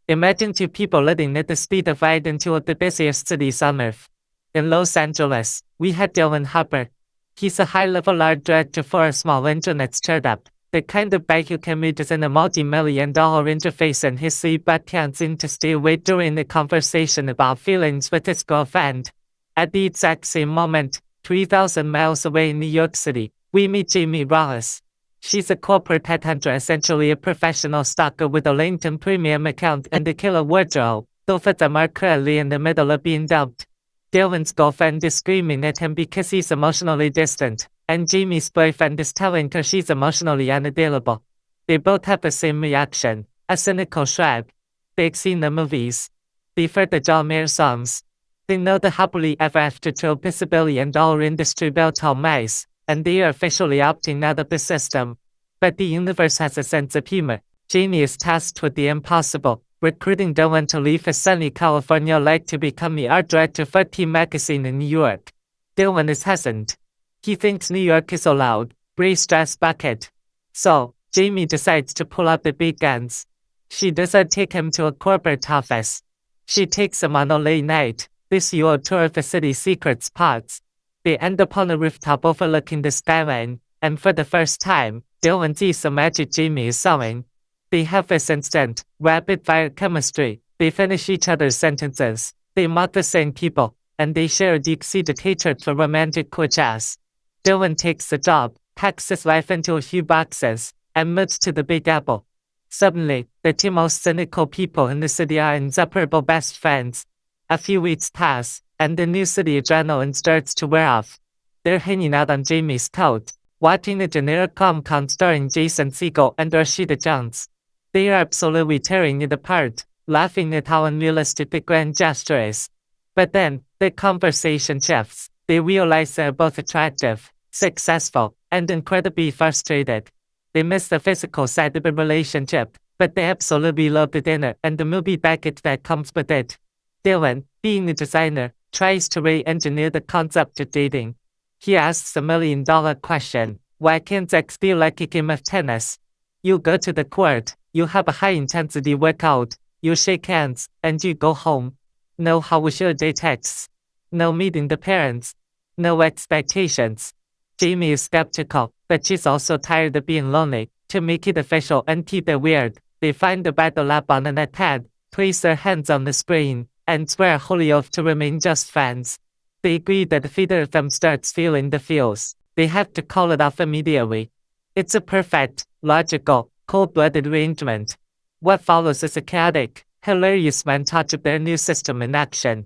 Imagine two people living at the speed of light in two of the busiest cities on Earth. In Los Angeles, we had Dylan Harper. He's a high-level art director for a small internet startup, the kind of guy who can redesign a multi-million-dollar interface in his sleep but can't seem to stay awake during a conversation about feelings with his girlfriend. At the exact same moment, 3,000 miles away in New York City, we meet Jamie Wallace. She's a corporate headhunter, essentially a professional stalker with a LinkedIn premium account and a killer wardrobe. Both of them are currently in the middle of being dumped. Dylan's girlfriend is screaming at him because he's emotionally distant, and Jamie's boyfriend is telling her she's emotionally unavailable. They both have the same reaction, a cynical shrug. They've seen the movies. They've heard the John Mayer songs. They know the happily ever after trope is a billion-dollar industry built on mice, and they are officially opting out of the system. But the universe has a sense of humor. Jamie is tasked with the impossible, recruiting Dylan to leave his sunny California life to become the art director for Team Magazine in New York. Dylan is hesitant. He thinks New York is a loud, gray stress bucket. So, Jamie decides to pull out the big guns. She doesn't take him to a corporate office. She takes him on a late night, visual tour of the city's secret spots. They end up on a rooftop overlooking the skyline, and for the first time, Dylan sees the magic Jamie is sewing. They have this instant, rapid-fire chemistry. They finish each other's sentences. They mock the same people, and they share a deep-seated hatred for romantic coaches. Dylan takes the job, packs his life into a few boxes, and moves to the Big Apple. Suddenly, the two most cynical people in the city are inseparable best friends. A few weeks pass, and the new city adrenaline starts to wear off. They're hanging out on Jamie's couch, watching a generic rom-com starring Jason Segel and Rashida Jones. They are absolutely tearing it apart, laughing at how unrealistic the grand gesture is. But then, the conversation shifts. They realize they're both attractive, successful, and incredibly frustrated. They miss the physical side of the relationship, but they absolutely love the dinner and the movie package that comes with it. Dylan, being a designer, tries to re-engineer the concept of dating. He asks a million-dollar question: why can't sex feel like a game of tennis? You go to the court, you have a high-intensity workout, you shake hands, and you go home. No how was your day texts. No meeting the parents. No expectations. Jamie is skeptical, but she's also tired of being lonely. To make it official and keep it weird, they find a battle app on an iPad, place their hands on the screen, and swear a holy oath to remain just friends. They agree that if either of them starts feeling the feels, they have to call it off immediately. It's a perfect, logical, cold-blooded arrangement. What follows is a chaotic, hilarious montage of their new system in action.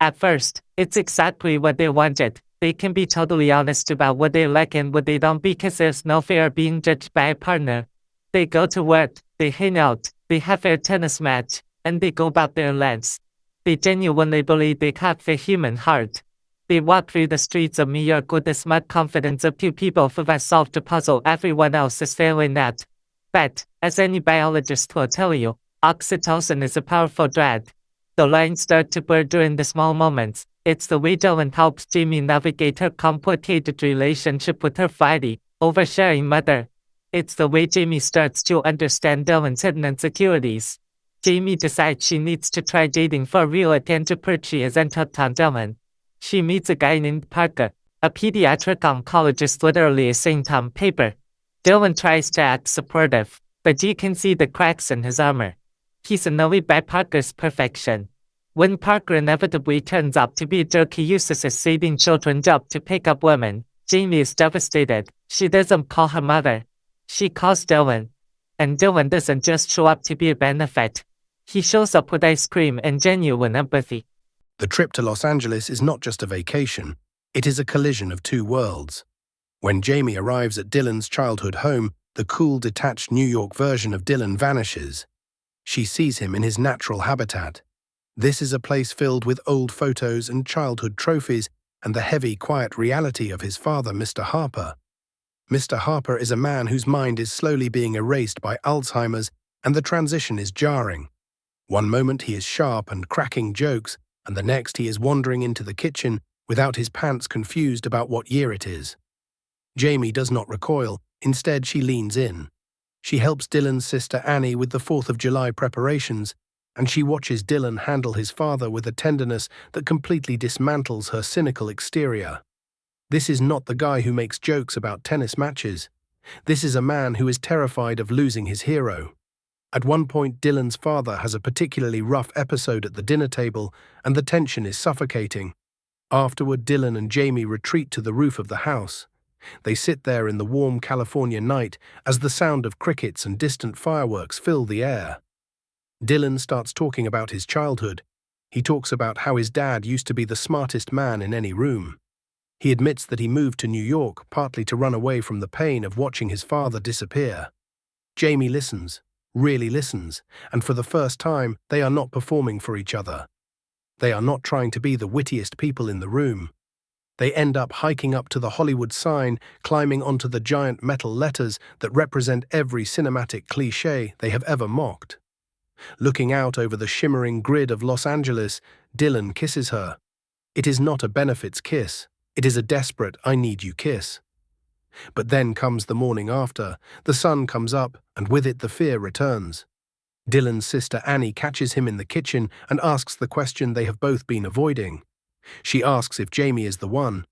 At first, it's exactly what they wanted. They can be totally honest about what they like and what they don't because there's no fear of being judged by a partner. They go to work, they hang out, they have their tennis match, and they go about their lives. They genuinely believe they have the human heart. They walk through the streets of New York with the smug confidence of two people who have solved a puzzle everyone else is failing at. But, as any biologist will tell you, oxytocin is a powerful drug. The lines start to blur during the small moments. It's the way Dylan helps Jamie navigate her complicated relationship with her flighty, oversharing mother. It's the way Jamie starts to understand Dylan's hidden insecurities. Jamie decides she needs to try dating for real again to prove she isn't hooked on Dylan. She meets a guy named Parker, a pediatric oncologist literally a saint on paper. Dylan tries to act supportive, but you can see the cracks in his armor. He's annoyed by Parker's perfection. When Parker inevitably turns out to be a jerk, he uses his saving children job to pick up women. Jamie is devastated. She doesn't call her mother. She calls Dylan. And Dylan doesn't just show up to be a benefit. He shows up with ice cream and genuine empathy. The trip to Los Angeles is not just a vacation, it is a collision of two worlds. When Jamie arrives at Dylan's childhood home, the cool, detached New York version of Dylan vanishes. She sees him in his natural habitat. This is a place filled with old photos and childhood trophies and the heavy, quiet reality of his father, Mr. Harper. Mr. Harper is a man whose mind is slowly being erased by Alzheimer's, and the transition is jarring. One moment he is sharp and cracking jokes, and the next he is wandering into the kitchen without his pants, confused about what year it is. Jamie does not recoil. Instead, she leans in. She helps Dylan's sister Annie with the 4th of July preparations, and she watches Dylan handle his father with a tenderness that completely dismantles her cynical exterior. This is not the guy who makes jokes about tennis matches. This is a man who is terrified of losing his hero. At one point, Dylan's father has a particularly rough episode at the dinner table, and the tension is suffocating. Afterward, Dylan and Jamie retreat to the roof of the house. They sit there in the warm California night as the sound of crickets and distant fireworks fill the air. Dylan starts talking about his childhood. He talks about how his dad used to be the smartest man in any room. He admits that he moved to New York partly to run away from the pain of watching his father disappear. Jamie listens, really listens, and for the first time, they are not performing for each other. They are not trying to be the wittiest people in the room. They end up hiking up to the Hollywood sign, climbing onto the giant metal letters that represent every cinematic cliché they have ever mocked. Looking out over the shimmering grid of Los Angeles, Dylan kisses her. It is not a benefits kiss. It is a desperate, I need you kiss. But then comes the morning after. The sun comes up, and with it the fear returns. Dylan's sister Annie catches him in the kitchen and asks the question they have both been avoiding. She asks if Jamie is the one.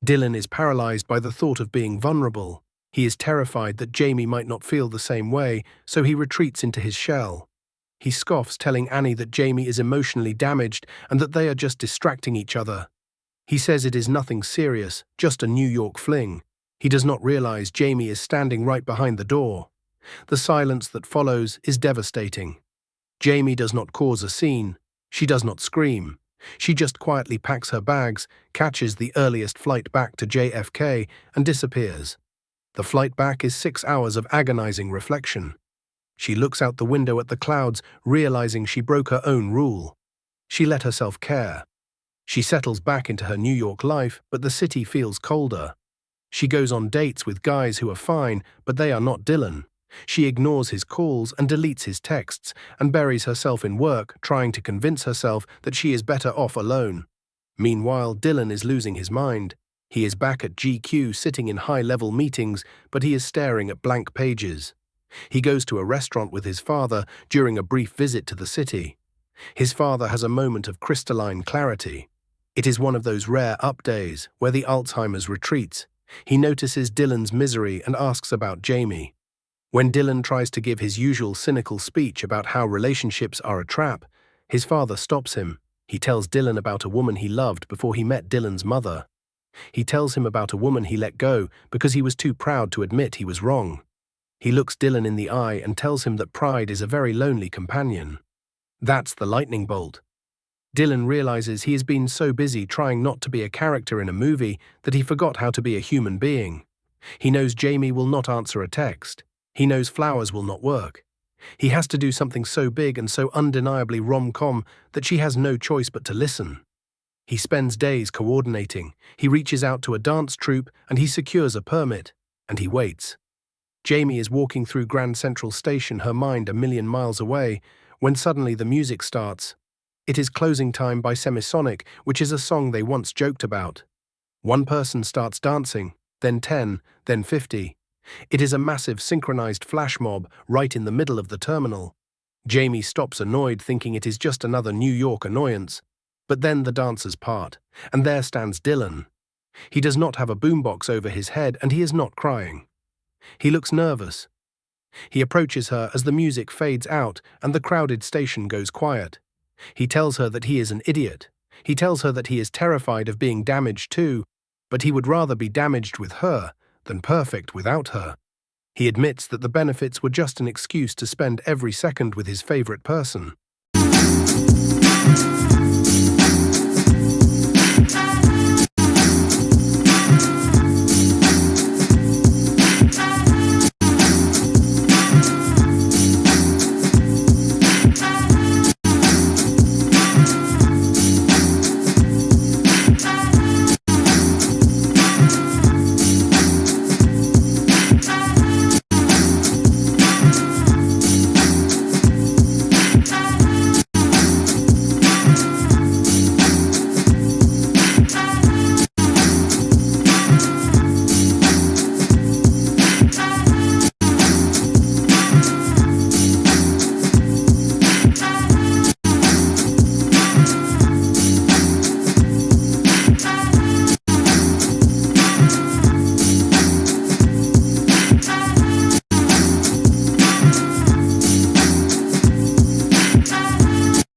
Dylan is paralyzed by the thought of being vulnerable. He is terrified that Jamie might not feel the same way, so he retreats into his shell. He scoffs, telling Annie that Jamie is emotionally damaged and that they are just distracting each other. He says it is nothing serious, just a New York fling. He does not realize Jamie is standing right behind the door. The silence that follows is devastating. Jamie does not cause a scene. She does not scream. She just quietly packs her bags, catches the earliest flight back to JFK, and disappears. The flight back is 6 hours of agonizing reflection. She looks out the window at the clouds, realizing she broke her own rule. She let herself care. She settles back into her New York life, but the city feels colder. She goes on dates with guys who are fine, but they are not Dylan. She ignores his calls and deletes his texts, and buries herself in work, trying to convince herself that she is better off alone. Meanwhile, Dylan is losing his mind. He is back at GQ sitting in high-level meetings, but he is staring at blank pages. He goes to a restaurant with his father during a brief visit to the city. His father has a moment of crystalline clarity. It is one of those rare up days where the Alzheimer's retreats. He notices Dylan's misery and asks about Jamie. When Dylan tries to give his usual cynical speech about how relationships are a trap, his father stops him. He tells Dylan about a woman he loved before he met Dylan's mother. He tells him about a woman he let go because he was too proud to admit he was wrong. He looks Dylan in the eye and tells him that pride is a very lonely companion. That's the lightning bolt. Dylan realizes he has been so busy trying not to be a character in a movie that he forgot how to be a human being. He knows Jamie will not answer a text. He knows flowers will not work. He has to do something so big and so undeniably rom-com that she has no choice but to listen. He spends days coordinating. He reaches out to a dance troupe and he secures a permit. And he waits. Jamie is walking through Grand Central Station, her mind a million miles away, when suddenly the music starts. It is Closing Time by Semisonic, which is a song they once joked about. One person starts dancing, then 10, then 50. It is a massive synchronized flash mob right in the middle of the terminal. Jamie stops annoyed, thinking it is just another New York annoyance. But then the dancers part, and there stands Dylan. He does not have a boombox over his head, and he is not crying. He looks nervous. He approaches her as the music fades out and the crowded station goes quiet. He tells her that he is an idiot. He tells her that he is terrified of being damaged too, but he would rather be damaged with her than perfect without her. He admits that the benefits were just an excuse to spend every second with his favorite person.